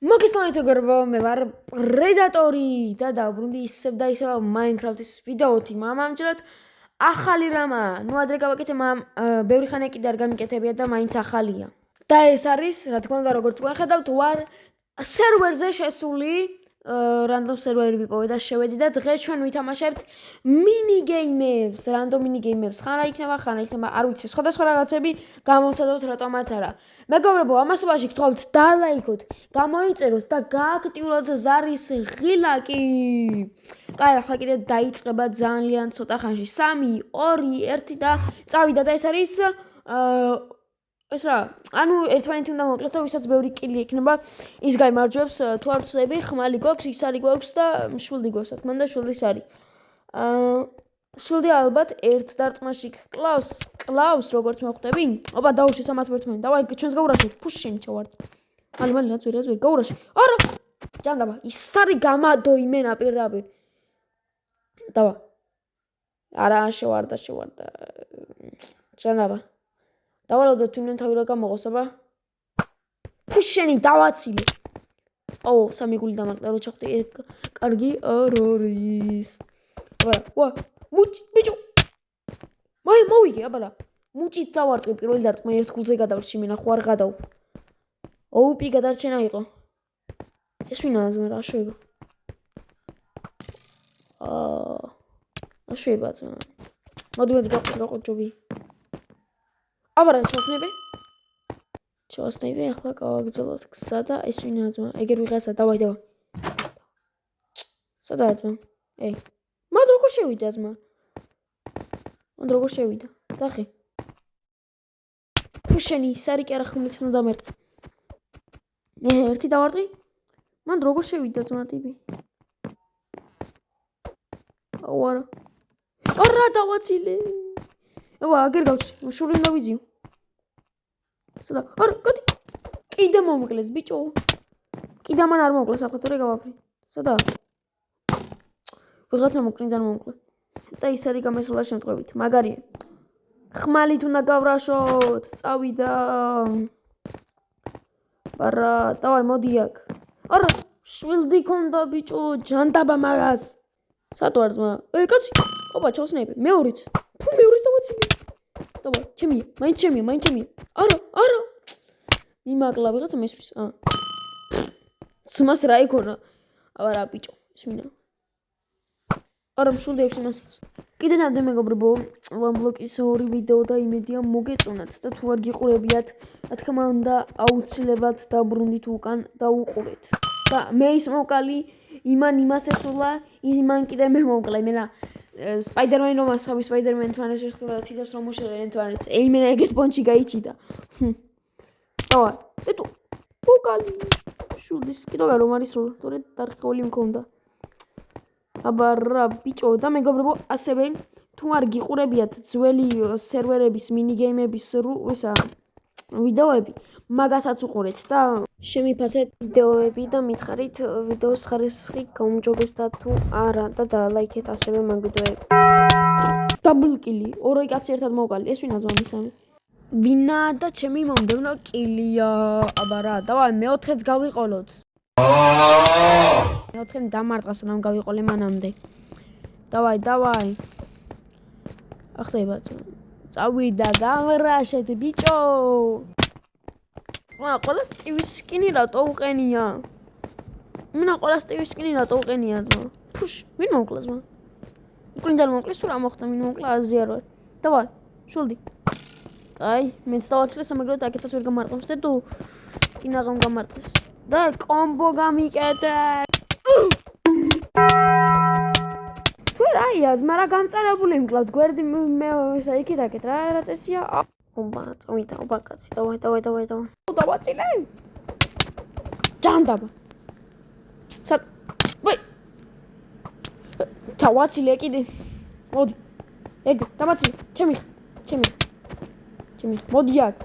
მოგესალმებით მეგობრებო, მე ვარ პრედატორი და დავბრუნდი ისევ და ისევ Minecraft-ის ვიდეოთი. ამჯერად ახალი რამა. ნუ ადრე გავაკეთე, ბევრი ხანი კიდე არ გამიკეთებია და მაინც ახალია. და ეს არის, რა თქმა უნდა, როგორც თქვენ ხედავთ, ვარ სერვერზე შესული. რანდომ სერვერი ვიპოვე და შევედი და დღეს ჩვენ ვითამაშებთ მინიგეიმებს, რანდომ მინიგეიმებს. ხან იქნება, არ ვიცი, სხვადასხვა რაღაცები გამოვცადოთ, რატომაც არა. მეგობრებო, ამასობაში გთხოვთ დალაიქოთ, გამოიწეროთ და გააქტიუროთ ზარის ღილაკი. კაი, ახლა კიდე დაიწყება ძალიან ცოტა ხანში. 3, 2, 1 და წავიდა და ეს არის ეს რა, ანუ ერთმანეთი უნდა მოკლეთ და ვისაც ბევრი კილი ექნება, ის გაიმარჯვებს, თუ არ ვცდები, ხმალი გვაქვს, ის არის გვაქვს და მშვილდი გვაქვს, რა თქმა უნდა, მშვილდის არის. მშვილდი ალბათ ერთ დარტყმაში კლავს, როგორც მოხვდები. ოპა, დაუშვი 3-1. დავაი, ჩვენს გაურაშეთ, ფუშშენი ჩავარდ. მალე, აწვირი, გაურაში. არა! ჯანდაბა, ის არის გამადო იმენა პირდაპირ. დავა. არა, შევარდა. ჯანდაბა. დავალოდო თუნდაც თავი რა გამოღოს, აბა. ფუშშენი დავაცილე. ო, 3 გული დამაკდა რო ჩახტი. კარგი არ არის. აბა, ბიჭო. მოვიგე, აბა რა. მუჭით დავარტყი პირველი დარტყმა ერთ გულზე გადავრჩი, მენა ხო არ გადავ. ოპი გადარჩენა იყო. ეს ვინაა ძმა რა შვება? შვება ძმა. მოდი გაყო ჯობი. აბა რა ჩავასნები, ახლა გავაგრძელოთ გზა და ეს ვინაა ძმა? ეგერ ვიღაცა, დავაი. სადაა ძმა? მად როგორ შევიდა ძმა? დახი. ფუშენი, სარი კი არა ხმით უნდა დამერტყი. ერთი დავარტყი. მან როგორ შევიდა ძმა ტიპი? არა დავაცილე. აბა, აგერ გავჩი, შური უნდა ვიძიო. სადა? არა, გადი. კიდე მომკლეს, ბიჭო. კიდე მან არ მომკლეს, ახლა თორე გავაფრი. სადა? ვიღაცა მოკრინდან მომკლე. და ის არის გამესვლა შემთხვევით. მაგარია. ხმალით უნდა გავრაშოთ, წავიდა. არა, დავაი, მოდი აქ. არა, შვილდი ქონდა ბიჭო, ჯანდაბა მაგას. სად ვარ ძმა? კაცი. ოპა, ჩავსნები. მეორიც. ფუ, მეორიც დავაცილე. დავა, ჩემია, მაინც ჩემია. არა. იმაკლა ვიღაცა მესვრის. ძმას რა იქონა? აბა რა ბიჭო, ეს ვინა? არა, მშვილდი აქვს იმასაც. კიდე თანამდე მეგობრებო, one block-ის 2 ვიდეო და იმედია მოგეწონათ და თუ არ გიყურებიათ, რა თქმა უნდა, აუცილებლად დაბრუნდით უკან და უყურეთ. და მე ის მოვკალი, იმას ესულა, იმან კიდე მე მოვკლა, იმენა სპაიდერმენი რომ ასხავი სპაიდერმენი თვანეს შეხტება და თითებს რომ მოშერენ თვანეს. იმენა ეგეთ პონჩი გაიჭიდა. დავა, ეტო, მოვკალი. შუდის კიდევ რომ არის რო, თორე დარხეული მქონდა. აბა რა ბიჭო და მეგობრებო, ასევე თუ არ გიყურებიათ ძველი სერვერების მინიგეიმების ვიდეოები, მაგასაც უყურეთ და შემიფასეთ ვიდეოები და მითხარით ვიდეოს ხარისხი გაუმჯობეს და თუ არა და დალაიქეთ ასევე მაგ ვიდეოები. დაბლკილი, 2 კაცი ერთად მოვყალი, ეს ვინა ძმა მისამე? ვინა და ჩემი მომდევნო კილია. აბა რა, დავა, მეოთხეც გავიყოლოთ. მეოთხემ დამარტყა სანამ გავიყოლე მანამდე. დავაი. ახლა წავიდა გამრაშეთ ბიჭო. ძმა, ყველა სტივის სკინი რატო უყენია? მინა ყველა სტივის სკინი რატო უყენია ძმა? ფუშ, ვინ მოკლა ძმა? უკრინდან მოკლეს თუ რა მოხდა, ვინ მოკლა აზი არ ვარ. დავაი, შულდი. აი, მეც დავაცილე სამეგრელო და აქეთაც ვერ გამარტყავს და თუ კინაღამ გამარტყეს. და კომბო გამიკეთე. თუ რაია, ძმა რა გამწარებული მკლავთ, გვერდი მე ესა იქით რა წესია. ოპა, წავიდა, ოპა კაცი, დავაი. დავაცილე. ჯანდაბა. ვაი. დავაცილე კიდე. მოდი. ეგ, დავაცილე. ჩემი. მოდი აქ.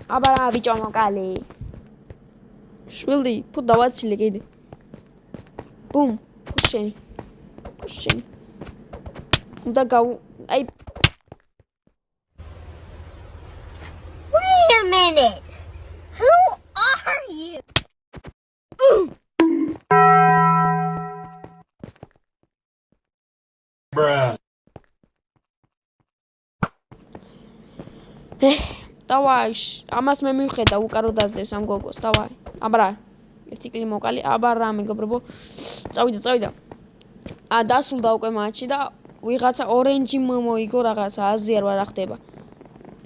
აბა რა ბიჭო მოკალი. შვილდი, ფუ დავაცილე კიდე. ბუმ, ფუშენი. უნდა აი. Wait a minute. დავაი, ამას მე მივხედა უკარო დაძდევს ამ გოგოს, დავაი. აბა, ერთი კლი მოკალი, აბა რა მეგობრებო. წავიდა. დასულდა უკვე მატჩი და ვიღაცა ორენჯი მოიგო რაღაცა, აზიარ რა ხდება.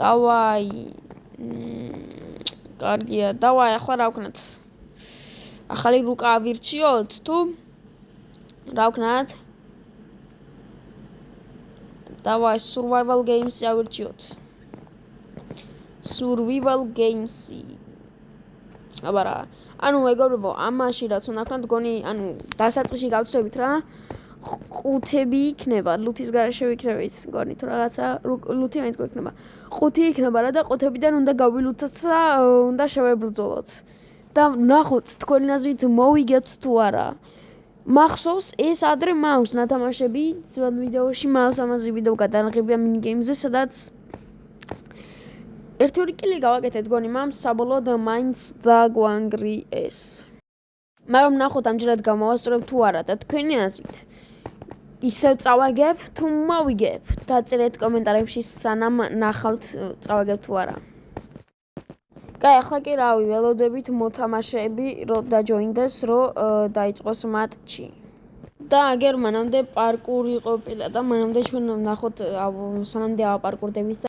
დავაი. კარგია, დავაი, ახლა რა ვქნათ? ახალი რუკა ავირჩიოთ თუ რა ვქნათ? დავაი, survival games ავირჩიოთ. survival games. აბა რა. ანუ მეგობრებო, ამაში რაც უნდა ვქნათ, გონი, ანუ დასაწყისში გავცდებით რა. ყუთები იქნება, ლუთის გარეშე ვიქნებით, გონი თუ რაღაცა ლუთი მაინც გვექნება. ყუთი იქნება რა და ყუთებიდან უნდა გავილუთოთ და უნდა შევებრძოლოთ. და ნახოთ თქვენი აზრით მოვიგებთ თუ არა. მახსოვს ეს ადრე მაუს ნათამაშები, ძველ ვიდეოში მაუს ამაზე ვიდეო გადაღებია mini games-ზე, სადაც ერთი-ორი კილი გავაკეთეთ გონი მამ საბოლოოდ მაინც დაგვანგრიეს. მაგრამ ნახოთ ამჯერად გამოვასწორებ თუ არა და თქვენი აზრით ისევ წავაგებ თუ მოვიგებ? დაწერეთ კომენტარებში სანამ ნახავთ წავაგებ თუ არა. კაი, ახლა კი რავი, ველოდებით მოთამაშეები რომ დაჯოინდეს, რომ დაიწყოს მატჩი. და აგერ მანამდე პარკური ყოფილა და მანამდე ჩვენ ნახოთ სანამდე ავაპარკურდებით და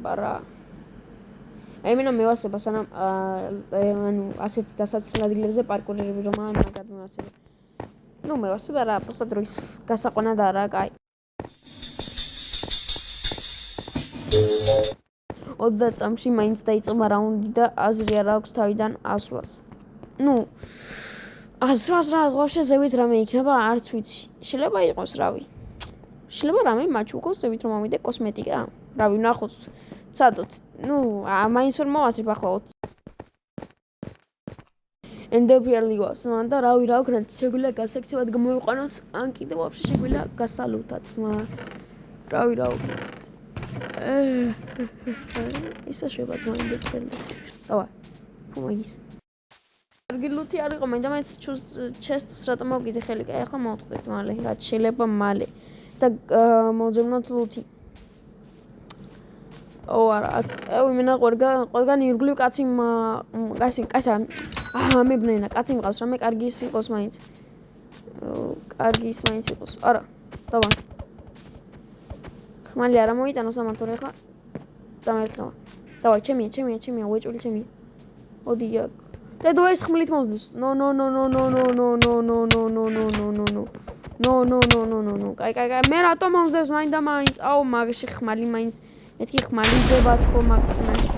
ბარა ემენა მევასება სანამ ანუ ასეთ დასაცილ ადგილებზე პარკურერები რომ მაგად მევასება. ნუ მევასება რა, просто დროის გასაყვანა და რა, კაი. 30 წამში მაინც დაიწყება რაუნდი და აზრი არ აქვს თავიდან ასვლას. ნუ ასვლას რა, ვაფშე ზევით რამე იქნება, არც ვიცი. შეიძლება იყოს, რავი. შეიძლება რამე მაჩუკოს ზევით რომ მომიდე კოსმეტიკა. რავი, ნახოთ, ცადოთ. ნუ მაინც ვერ მოვასწრებ ახლა 20. ენდერფიარლიგოს, მანდა რავი, რა ვქნათ, შეგვიძლია გასაქცევად გამოვიყვანოს, ან კიდე ვაფშე შეგვიძლია გასალუთად, რავი, რა ვქნათ. ისა შევა ძმაინდ ფერმას. დავა. ფუმაგის. კარგი ლუთი არ იყო, მაინც ჩესტს რატო მოვკიდე ხელი? კაი, ახლა მოვწყდეთ მალე, რაც შეიძლება მალე. და მოვძებნოთ ლუთი. არა, იმენა ყველგან ირგვლივ კაცი მებნენა, კაცი მყავს, რამე კარგი ის იყოს მაინც. კარგი ის მაინც იყოს. არა, დავა. ხმალი არა მოიტანო სამართლე ხა დამერხება. დავაი, ჩემია, უეჭველი ჩემია. მოდი აქ. დედო ეს ხმლით მომზდებს. ნო. კაი. მე რატომ მომზდებს მაინც და მაინც? აუ, მაგში ხმალი მაინც. მეთქი ხმალი დება თქო მაგაში.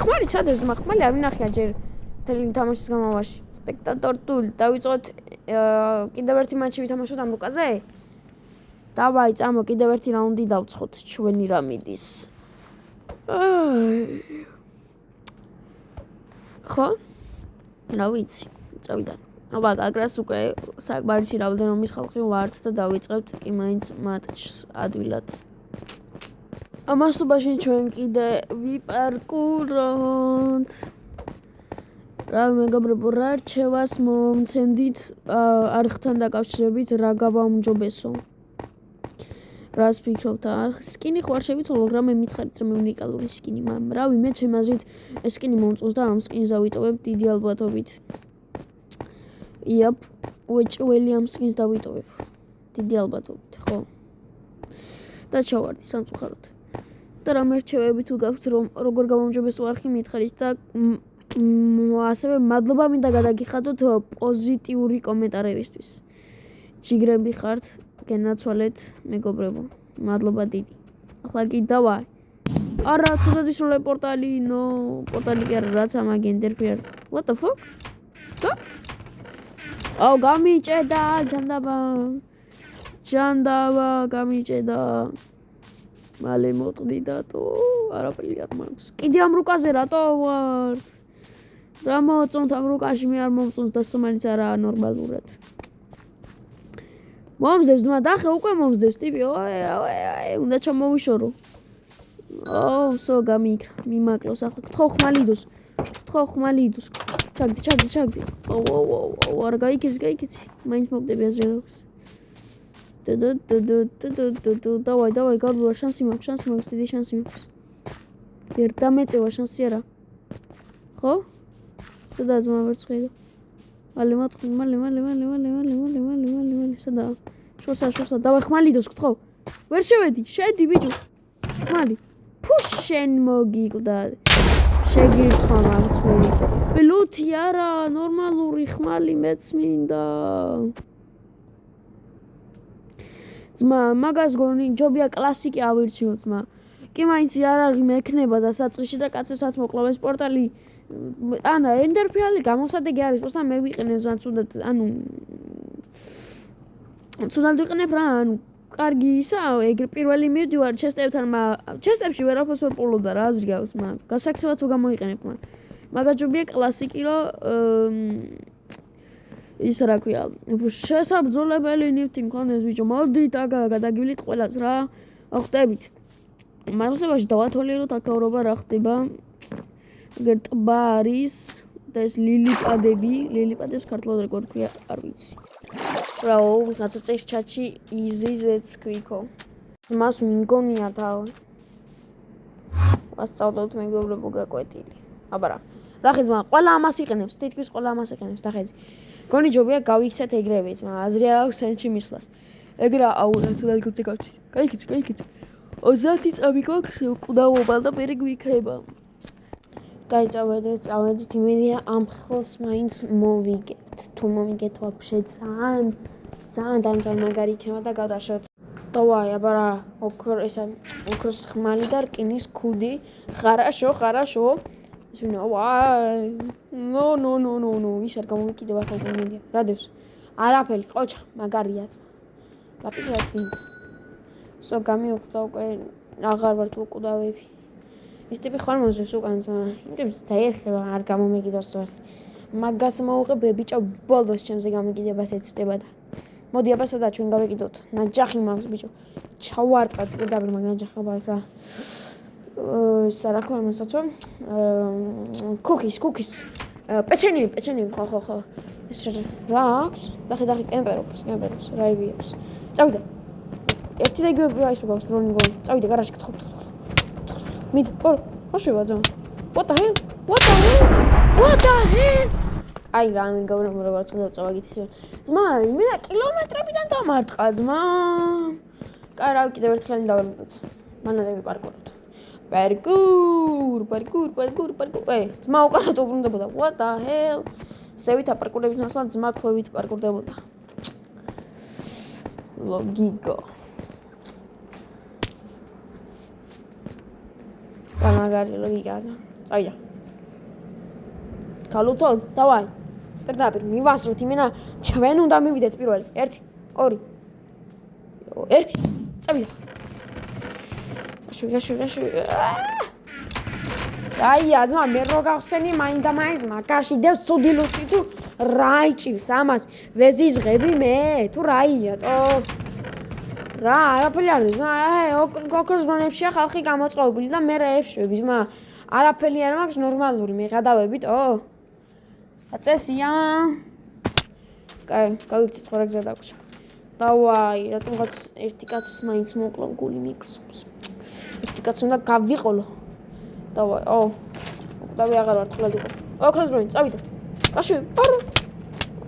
ხმალი სადებს, ხმალი არ მინახია ჯერ თელი თამაშის განმავლობაში. სპექტატორ ტულ დავიწყოთ კიდევ ერთი მატჩი ვითამაშოთ ამ რუკაზე? დავაი, წამო, კიდევ ერთი რაუნდი დავცხოთ, ჩვენი რა მიდის. ხო? რა ვიცი, წავიდა. აბა, აგრას უკვე საკმარისი რაოდენობის ხალხი ვართ და დავიწყებთ კი მაინც მატჩს ადვილად. ამასობაში ჩვენ კიდე ვიპარკუროთ. რა მეგობრებო, რა რჩევას მომცემდით არხთან დაკავშირებით რა გავაუმჯობესო? რას ფიქრობთ? სკინი ხوار შევიცვალო, მაგრამ მე მითხარით რომ უნიკალური სკინი, მაგრამ რავი, მე ჩემ აზრით ეს სკინი მომწონს და ამ სკინს დავიტოვებ დიდი ალბათობით. იაპ, უეჭველი ამ სკინს დავიტოვებ. დიდი ალბათობით, ხო? და ჩავარდი სამწუხაროდ. და რა მერჩევები თუ გაქვთ რომ როგორ გავაუმჯობესო არხი მითხარით და ასევე მადლობა მინდა გადაგიხადოთ პოზიტიური კომენტარებისთვის. ჯიგრები ხართ, გენაცვალეთ მეგობრებო. მადლობა დიდი. ახლა კი დავაი. არა, ცუდად ვისროლე პორტალი, პორტალი კი არა, რაც ამ აგენდერფიარ. What the fuck? და? აუ, გამიჭედა ჯანდაბა, გამიჭედა. მალე მოტყდი დატო, არაფერი არ მაქვს. კიდე ამ რუკაზე რატო ვარ? რა მოწონთ ამ რუკაში, მე არ მომწონს და სომალიც არაა ნორმალურად. მომზევს, დახე უკვე მომზევს ტიპი. უნდა ჩამოვიშორო. სო გამიქრა, მიმაკლოს ახლა. გთხოვ ხმალი იდოს. ჩაგდი. არ გაიქეცი. მაინც მოგდები აზრი არ აქვს. დავაი, გარბულა, შანსი მაქვს, დიდი შანსი მაქვს. ვერ დამეწევა შანსი არა. ხო? სადაა ძმა ვერცხლი? მალე სადაა? შორსა, დავაი ხმალი იდოს, გთხოვ. ვერ შევედი, შედი ბიჭო. ხმალი. შენ მოგიკვდა. შეგირცხვა მარცველი. ბლუთი არა, ნორმალური ხმალი მეც მინდა. ძმა, მაგას გონი ჯობია კლასიკი ავირჩიო ძმა. კი მაინც იარაღი მექნება და საწყისში და კაცებსაც მოკლავენ პორტალი. ანა ენდერფიალი გამოსადეგი არის, უბრალოდ მე ვიყენებ ზან თუნდაც, თუნდაც ვიყენებ რა, კარგი ისა, ეგრე პირველი მივდივარ ჩესტებთან, ჩესტებში ვერაფერს ვერ პულობდა რა, აზრი გაქვს, გასაქსებად თუ გამოიყენებ, მაგას ჯობია კლასიკი რომ ის რა ქვია, შესაბრძოლებელი ნივთი მქონდეს ბიჭო, მოდით აგა გადაგივლით ყველას რა, ხვდებით. მასებაში დავათვალიეროთ აქაურობა რა ხდება. ეგერ ტბა არის და ეს ლილიპადებს ქართულად როგორ ქვია, არ ვიცი. რაო, ვიღაცა წეს ჩატში იზიზეც ქვიქო. ძმას მიგონია თავი. ვასწავლოთ მეგობრებო გაკვეთილი. აბარა. დახე ძმა, ყველა ამას იყენებს, თითქმის ყველა ამას იყენებს, დახედი. გონი ჯობია გავიქცეთ ეგრევე ძმა, აზრი არ აქვს სენჩი მისვლას. ეგრა აუ, თუნდაც გულზე გავჩი. გაიქეცი. 30 წამი გვაქვს უკდავობა და პერი გვიქრება. წავედით იმედია ამ ხელს მაინც მოვიგებთ. თუ მომიგეთ ვაფშე ძალიან მაგარი იქნება და გავდაშოთ. დავაი, აბარა, ოქროს ხმალი და რკინის ქუდი. ხარაშო. ისინი ვაი. ნო, ის არ გამომიკიდება ახლა იმედია. რადევს? არაფერი, ყოჩა, მაგარია. ლაპის რა თქმა. სო გამიუხდა უკვე აღარ ვარ თუ უკუდავები. ის ტიპი ხარ მოსვეს უკან ძმა. იმდენს დაერხება არ გამომიგიდოს თორე. მაგას მოუღებ ბიჭო ბოლოს ჩემზე გამიგიდებას ეცდება და. მოდი აბა სადა ჩვენ გავეკიდოთ. ნაჯახი მაქვს ბიჭო. ჩავარტყათ კიდევ მაგ ნაჯახობა იქ რა. სარაკო ამასაცო. კუკის. პეჩენი ხო. ეს რა აქვს? დახე კემპერობს, რაივი აქვს. წავიდე. ერთი და იგივე პრაის რო გაქვს ბრონი გონი. წავიდე გარაჟში გთხოვ. მიდ, ოშევა ძმა. What the hell? აი რა მეგობრებო როგორც წავაგით ისე. ძმა, მე კილომეტრებიდან დამარტყა ძმა. კაი რა კიდევ ერთხელ დავარდოთ. მანამდე ვიპარკუროთ. პარკურ. ძმა უკანად უბრუნდებოდა. What the hell? სევით აპარკურებით ნასვლა ძმა ქვევით პარკურდებოდა. ლოგიკა. სამაგარი ლოგიკა. წავიდა. გალუთო, დავაი. პირდაპირ მივასროთ იმენა ჩვენ უნდა მივიდეთ პირველი. 1 2 1 წავიდა. შუი. რაია, ძმა, მე რო გავხსენი მაინც მაგაში და სუდილოთი თუ რაიჭირს ამას ვეზიზღები მე თუ რაია თო რა არაფერი არ ძმა ოქროს ბრონებშია ხალხი გამოწყობილი და მე რა ეშვები ძმა არაფერი არ მაქვს ნორმალური მე გადავებით აწესია კაი გავიქცეთ სხვა გზა დაგვრჩა დავაი რატომღაც ერთი კაცს მაინც მოკლო გული მიკროსკოპს ერთი კაც უნდა გავიყოლო დავაი დავი აღარ ვარ თქლად იყო ოქროს ბრონი წავიდა აშო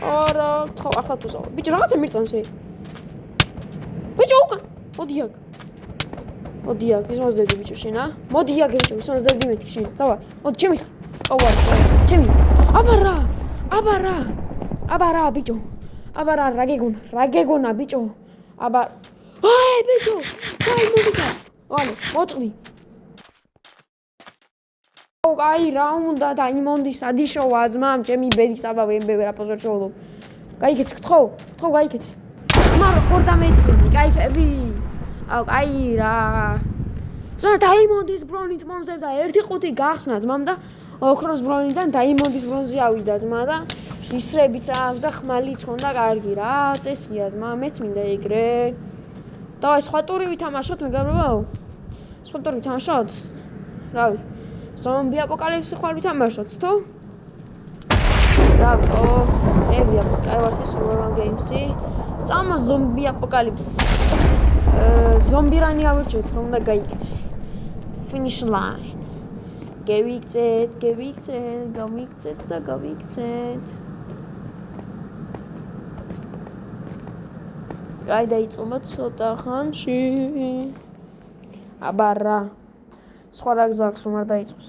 არა ხო ახლა თუ ზავა ბიჭო რაღაცა მირტყავს ე ბიჭო უკან მოდი აქ ის მოსდევდი ბიჭო შენ მოდი აქ ბიჭო ის მოსდევდი მეთი შენ ზავა მოდი ჩემი ჩემი აბარა ბიჭო აბარა რა გეგონა ბიჭო აი ბიჭო დაი მოვიდა ვალი მოწყდი აი რა უნდა და იმონდის ადიშოვა ძმამ ჩემი ბედის აბავი ემბე რა პოზორჩოლო გაიქეც გთხოვ გაიქეც ძმა როგორ დამეწმენი кайფები აი რა ზონა დაიმონდის ბრონით მომზევდა ერთი ყუთი გახსნა ძმამ და ოქროს ბრონიდან დაიმონდის ბრონზე ავიდა ძმა და ისრებიც აქვს და ხმალიც ხონდა კარგი რა წესია ძმა მეც მინდა ეგრე დავაი სხვა ტური ვითამაშოთ მეგობრებო სპორტი ვითამაშოთ? რავი. ზომბი აპოკალიფსი ხვალ ვითამაშოთ, თუ? რატო? ებია Skywars-ის survival games-ი. წამა ზომბი აპოკალიფსი. ზომბი რანი ავირჩევთ, რომ უნდა გაიქცე. Finish line. გავიქცეთ და გავიქცეთ. კაი დაიწყო ცოტა ხანში. აბარა. სხვა რა გზაქვს რომ არ დაიწყოს.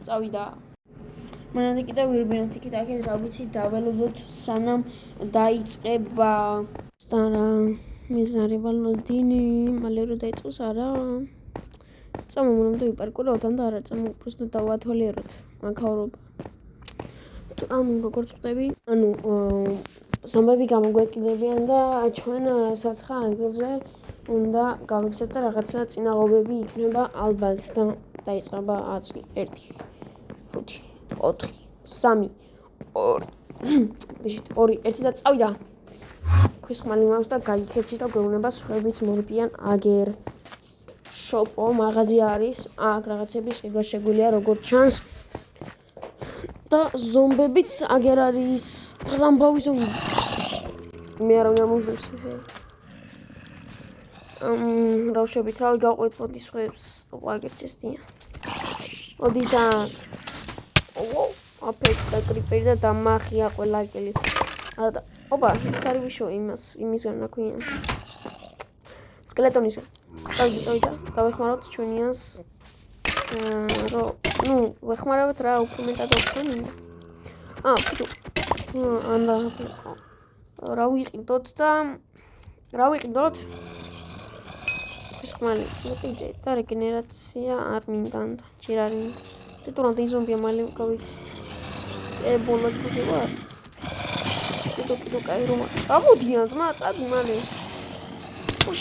წავიდა. მანამდე კიდევ ვირბინოთ იქით აქეთ რა ვიცი დაველოდოთ სანამ დაიწყება. სტარა მიზარი ვალოდინი მალე რო დაიწყოს არა. წამო მანამდე ვიპარკურავთ ან და არა წამო უბრალოდ დავათვალიეროთ მაქაურობა. ანუ როგორც ხვდები, ანუ ზომბები გამოგვეკიდებიან და ჩვენ საცხა ადგილზე უნდა გავიქცეთ და რაღაცა წინაღობები იქნება ალბათ და დაიწყება 10, 1, 5, 4, 3, 2, 1 და წავიდა. ქვის ხმალი მაქვს და გაიქეცი და გვეუბნება სხვაებიც მორბიან აგერ. შოპო მაღაზია არის. აქ რაღაცები შეგვიძლია შეგვიძლია როგორც ჩანს. და ზომბებიც აგერ არის. რამბავი ზომბი. მე არ მომძლევს. რავშებით რავი გავყვეთ მოდი სხვებს. აგერ ჩესტია. მოდი და აფეთ და კრიპერი და დამახია ყველა კელი. არა და ოპა ის არის ვიშო იმისგან ნაქვია. სკელეტონის. წავიდა. დავეხმაროთ ჩვენიანს. ვეხმარავთ რა უკრემენტად ოქრონი. ბიჭო. ანდა რა ვიყიდოთ და რა ვიყიდოთ? ხმალი მოკიდე და რეგენერაცია არ მინდანდა. ჯერ არ მინდა. დეტურანტი ზომბია მალე გავიქცეთ. ბოლოს გუძევა. კიდო კაი რომ ამოდიან ძმა წადი მალე.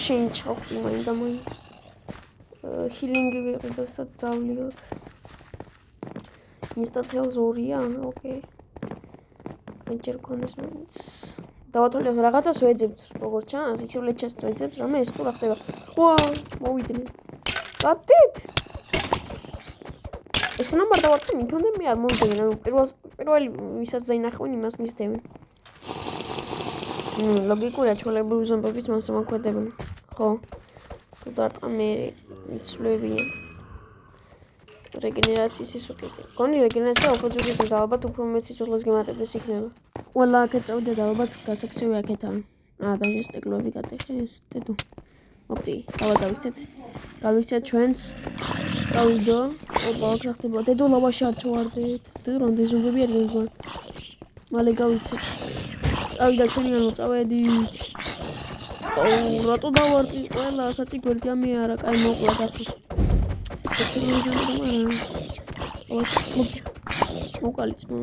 შენ ჩავხდი მაინდა მაინც. ჰილინგი ვიყიდოთ და დავლიოთ. ინსტანტელს 2-ია, ოკეი. კანჭერ კონდეს მაინც. დავათვალოთ რაღაცას ვეძებთ, როგორც ჩანს, იქცევლეთ ჩანს ვეძებთ, რამე ეს თუ რა ხდება. მოვიდნენ. გატით? ეს ნამბარ დავარქვი, მithonde მე არ მომდევენ, ანუ პირველი ვისაც დაინახავენ იმას მისდევენ. ლოგიკურია, ჩვეულებრივი ზომბებიც მას ამოქმედებენ. ხო? თუ დარტყა მე მიცვლებიან. რეგენერაციის ის უკეთე. გონი რეგენერაცია უფრო ძვირი ხდება, ალბათ უფრო მეც სიცოცხლეს გემატებდეს იქნება. ყველა აქეთ წავიდა და ალბათ გასაქსევი აქეთან. და ეს სტეკლები გატეხეს, დედო. ოპი, დავიქცეთ. გავიქცეთ ჩვენც. წავიდო. ოპა, აქ რა ხდება? დედო ლავაში არ ჩავარდეთ. დედო რამდენი ზომბები არიან ზღვა. მალე გავიქცეთ. წავიდა ჩვენიანო წავედით. რატო დავარტყი ყველა საწიგვერდი ამე არა, კაი მოყვლათ აქ. სპეციალური ზომბები არა. მოკალიც მო.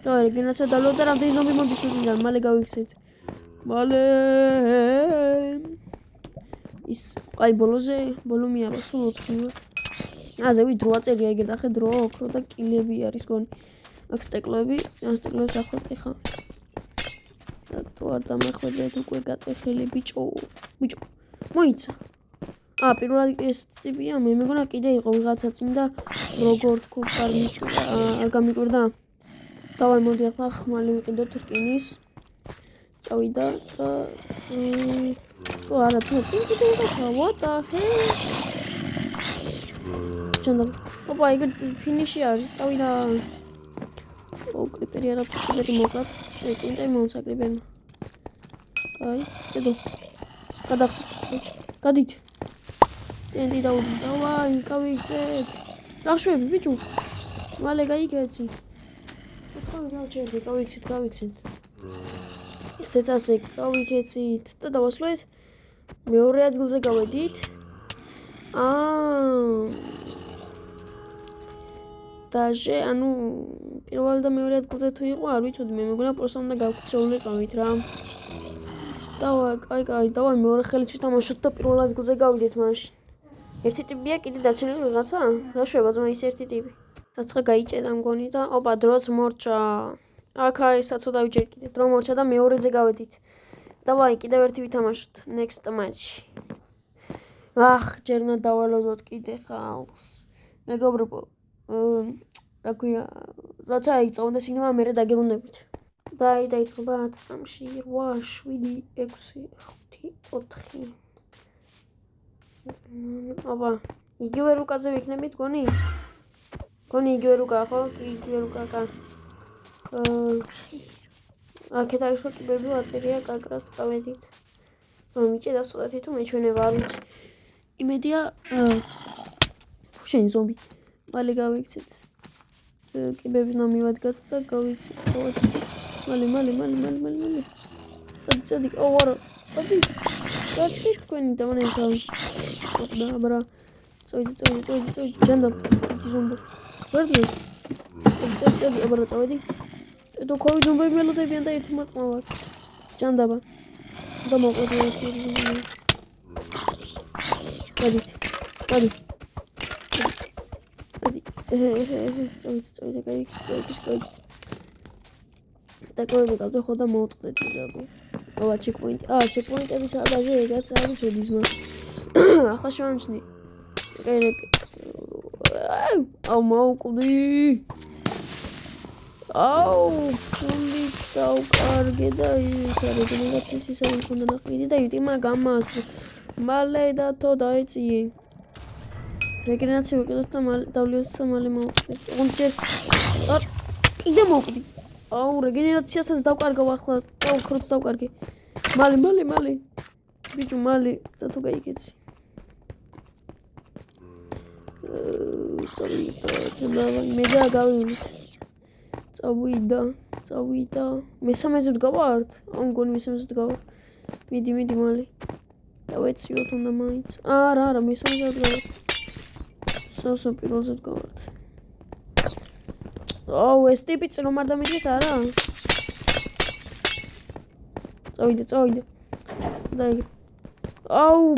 და რეგენერაცია დავლოთ და რამდენი ზომბი მოდის თუნდაც მალე გავიქცეთ. მალე ის აი ბოლო მიარო სულ 4 აზევი დრო აწერია ეგერ დახე დრო ოქრო და კილები არის გონი აქ სტეკლები ან სტეკლებს ახლა ხა რატო არ დამახვედრეთ უკვე გატეხელი ბიჭო მოიცა პირველად ეს ტიპია მე მეგონა კიდე იყო ვიღაცა წინ და როგორ თქო არ გამიკვირდა დავაი მოდი ახლა ხმალი ვიყიდოთ რკინის წავიდა და არა თუ წინ კიდე ვიღაცა what the hell ჩანდა ოპა ეგ ფინიში არის წავიდა კრიპერი არა კრიპერი მოკლად ტინტე მომსაკრიბენ აი დედო გადით ტინტი დავაი გავიქცეთ რა შვები ბიჭო მალე გაიგეცი თქვენ დავჭერდი გავიქცეთ ესეც ასე გავიქეცით და დავასრულეთ მეორე ადგილზე გავედით დაჟე ანუ პირველ და მეორე ადგილზე თუ იყო არ ვიცოდი მე მეგონა პროსა უნდა გავქცეულიყავით რა დავაი მეორე ხელით შეთამაშოთ და პირველ ადგილზე გავიდეთ მაშინ ერთი ტიპია კიდე დარჩენილი ვიღაცა რა შვება ძმა ის ერთი ტიპი საცხე გაიჭედა მგონი და ოპა დროც მორჩა აქ საცოდავი ჯერ კიდე დრო მორჩა და მეორეზე გავედით დავაი კიდევ ერთი ვითამაშოთ next match ჯერ უნდა დავალოდოთ კიდე ხალხს. მეგობრებო, რა ქვია, როცა იწოვდა სინემა, მე დაგებრუნდებით. დაიწყება 10 წამში 8, 7, 6, 5, 4. აბა, იგივე რუკაზე ვიქნებით, გონი? გონი იგივე რუკა, ხო? კი, იგივე რუკა. აქეთ არის რომ კიბები აწერია კაკრას წავედით. ზომიჭი და სწორად თუ მეჩვენება არ ვიცი. იმედია შენი ზომბი. მალე გავიქცეთ. კიბები ნომივადგათ და გავიქცეთ. მალე. წადი. არა. წადი თქვენი დამანენთავი. აბა. წავედი. ჯანდაბ. დიდი ზომბი. ვერდზე. წადი, აბა წავედი. და ქოვი ზომბები მელოდებიან და ერთი მარტყმა ვარ. ჯანდაბა. და მოყვეთ ერთი ზომბი. წადი. წავედი, გაიქცე. დაკავები გავდა ხო და მოვწყდეთ აბა. აბა ჩეკპოინტი. ჩეკპოინტები სადაა ეგაც არის ოდისმა. ახლა შევამჩნი. მოვკვდი. ფულით დავკარგე და ის რეგენერაციის ის არის უნდა ნახიდი და იტიმა გამასწრე. მალე დათო დაეწიე. რეგენერაცია ვიყიდოთ და მალე დავლიოთ და მალე მოვწყდეთ. ოღონდ კიდე მოვკვდი. რეგენერაციასაც დავკარგავ ახლა. ოქროც დავკარგე. მალე. ბიჭო, მალე დათო გაიქეცი. მე და გავივლით. წავიდა. მესამეზე ვდგავართ? მგონი მესამეზე ვდგავარ. მიდი მალე. დავეციოთ უნდა მაინც. არა, მესამეზე ვდგავართ. სო პირველზე ვდგავართ. ეს ტიპიც რომ არ დამიდგეს არა? წავიდა. დაიგე.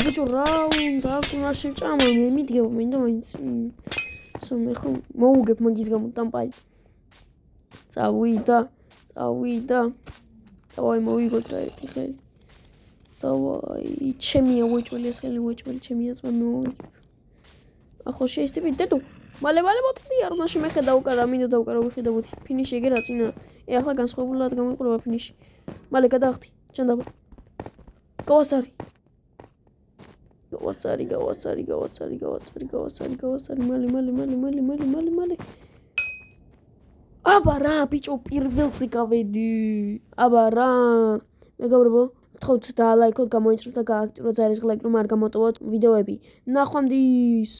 ბიჭო, რა უნდა არ შეჭამა, მე მიდგება მინდა მაინც. მე ხო მოუგებ მაგის გამო დამპალი. წავიდა. დავაი მოვიგოთ რა ერთი ხელი. დავაი, ჩემია უეჭველი ეს ხელი უეჭველი ჩემია ძმა მე მოვიგებ. ახლა შეისტები დედო. მალე მოტყდი არ უნდა შემეხედა უკარა, მინდა დავუკარა ვიხიდებოდი. ფინიში ეგ რა წინა. ახლა განსხვავებულად გამოიყურება ფინიში. მალე გადაახდი. ჯანდაბა. გავასარი. მალე. აბა რა, ბიჭო, პირველზე გავედი. აბა რა. მეგობრებო, გთხოვთ და ლაიქოთ, გამოიწვიოთ და გააქტიუროთ ზარისხლ ლაიქ რომ არ გამოტოვოთ ვიდეოები. ნახვამდის.